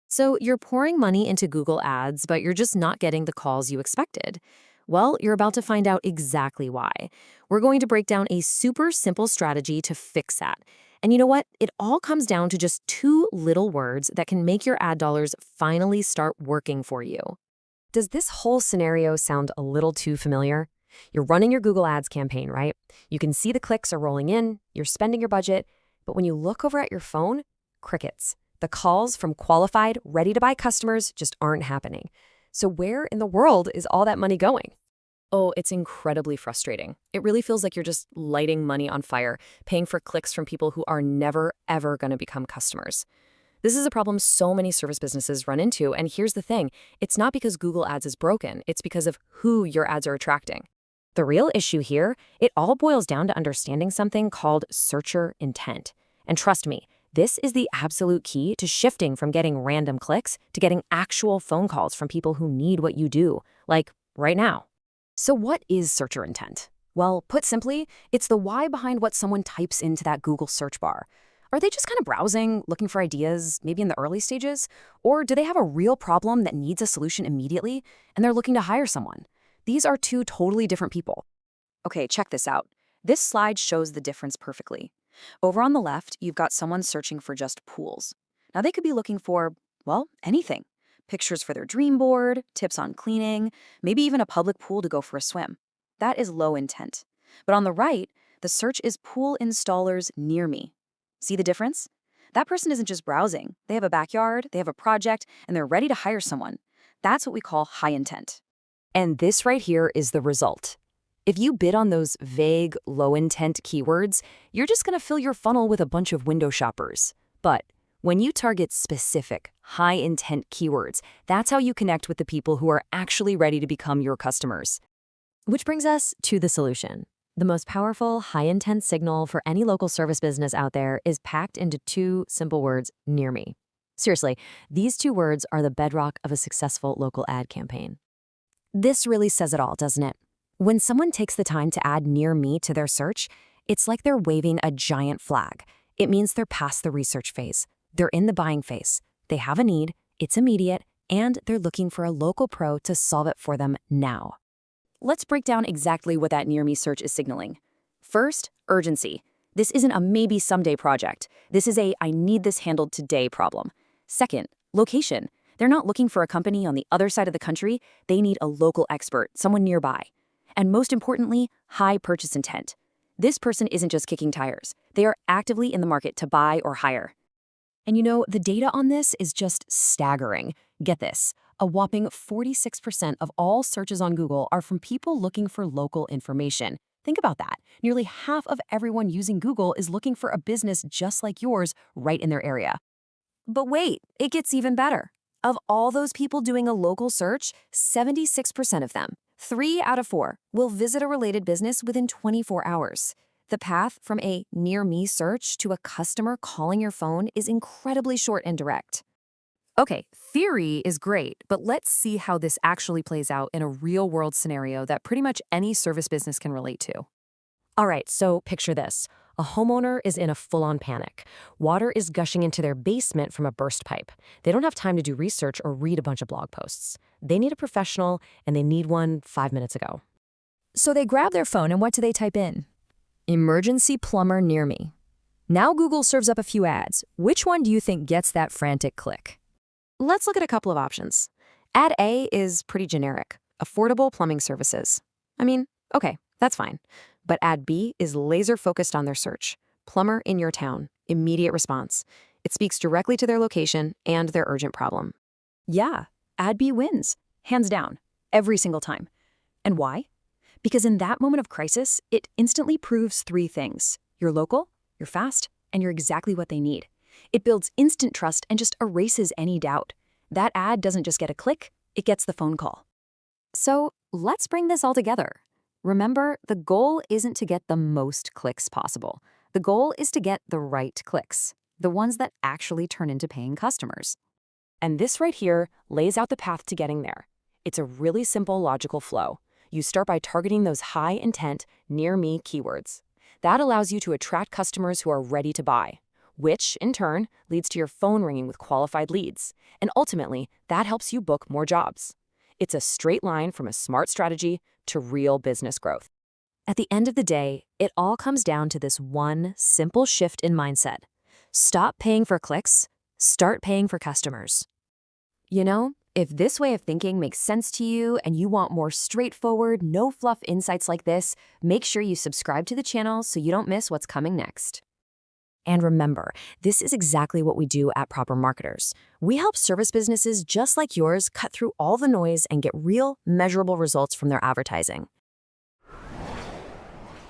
So you're pouring money into Google Ads, but you're just not getting the calls you expected. Well, you're about to find out exactly why. We're going to break down a super simple strategy to fix that. And you know what? It all comes down to just two little words that can make your ad dollars finally start working for you. Does this whole scenario sound a little too familiar? You're running your Google Ads campaign, right? You can see the clicks are rolling in, you're spending your budget, but when you look over at your phone, crickets. The calls from qualified, ready-to-buy customers just aren't happening. So where in the world is all that money going? Oh, it's incredibly frustrating. It really feels like you're just lighting money on fire, paying for clicks from people who are never, ever going to become customers. This is a problem so many service businesses run into, and here's the thing. It's not because Google Ads is broken, it's because of who your ads are attracting. The real issue here, it all boils down to understanding something called searcher intent. And trust me, this is the absolute key to shifting from getting random clicks to getting actual phone calls from people who need what you do, like right now. So what is searcher intent? Well, put simply, it's the why behind what someone types into that Google search bar. Are they just kind of browsing, looking for ideas, maybe in the early stages? Or do they have a real problem that needs a solution immediately, and they're looking to hire someone? These are two totally different people. Okay, check this out. This slide shows the difference perfectly. Over on the left, you've got someone searching for just pools. Now they could be looking for, well, anything. Pictures for their dream board, tips on cleaning, maybe even a public pool to go for a swim. That is low intent. But on the right, the search is pool installers near me. See the difference? That person isn't just browsing. They have a backyard, they have a project, and they're ready to hire someone. That's what we call high intent. And this right here is the result. If you bid on those vague, low-intent keywords, you're just going to fill your funnel with a bunch of window shoppers. But when you target specific, high-intent keywords, that's how you connect with the people who are actually ready to become your customers. Which brings us to the solution. The most powerful, high-intent signal for any local service business out there is packed into two simple words, near me. Seriously, these two words are the bedrock of a successful local ad campaign. This really says it all, doesn't it? When someone takes the time to add near me to their search, it's like they're waving a giant flag. It means they're past the research phase. They're in the buying phase. They have a need, it's immediate, and they're looking for a local pro to solve it for them now. Let's break down exactly what that near me search is signaling. First, urgency. This isn't a maybe someday project. This is a I need this handled today problem. Second, location. They're not looking for a company on the other side of the country. They need a local expert, someone nearby. And most importantly, high purchase intent. This person isn't just kicking tires. They are actively in the market to buy or hire. And you know, the data on this is just staggering. Get this, a whopping 46% of all searches on Google are from people looking for local information. Think about that. Nearly half of everyone using Google is looking for a business just like yours right in their area. But wait, it gets even better. Of all those people doing a local search, 76% of them, 3 out of 4, will visit a related business within 24 hours. The path from a near-me search to a customer calling your phone is incredibly short and direct. Okay, theory is great, but let's see how this actually plays out in a real-world scenario that pretty much any service business can relate to. All right, so picture this. A homeowner is in a full-on panic. Water is gushing into their basement from a burst pipe. They don't have time to do research or read a bunch of blog posts. They need a professional, and they need one 5 minutes ago. So they grab their phone, and what do they type in? Emergency plumber near me. Now Google serves up a few ads. Which one do you think gets that frantic click? Let's look at a couple of options. Ad A is pretty generic. Affordable plumbing services. I mean, okay, that's fine. But ad B is laser-focused on their search. Plumber in your town. Immediate response. It speaks directly to their location and their urgent problem. Yeah, ad B wins. Hands down. Every single time. And why? Because in that moment of crisis, it instantly proves 3 things. You're local, you're fast, and you're exactly what they need. It builds instant trust and just erases any doubt. That ad doesn't just get a click, it gets the phone call. So let's bring this all together. Remember, the goal isn't to get the most clicks possible. The goal is to get the right clicks, the ones that actually turn into paying customers. And this right here lays out the path to getting there. It's a really simple logical flow. You start by targeting those high-intent, near-me keywords. That allows you to attract customers who are ready to buy. which, in turn, leads to your phone ringing with qualified leads. And ultimately, that helps you book more jobs. It's a straight line from a smart strategy to real business growth. At the end of the day, it all comes down to this one simple shift in mindset. Stop paying for clicks, start paying for customers. You know, if this way of thinking makes sense to you and you want more straightforward, no-fluff insights like this, make sure you subscribe to the channel so you don't miss what's coming next. And remember, this is exactly what we do at Proper Marketers. We help service businesses just like yours cut through all the noise and get real, measurable results from their advertising.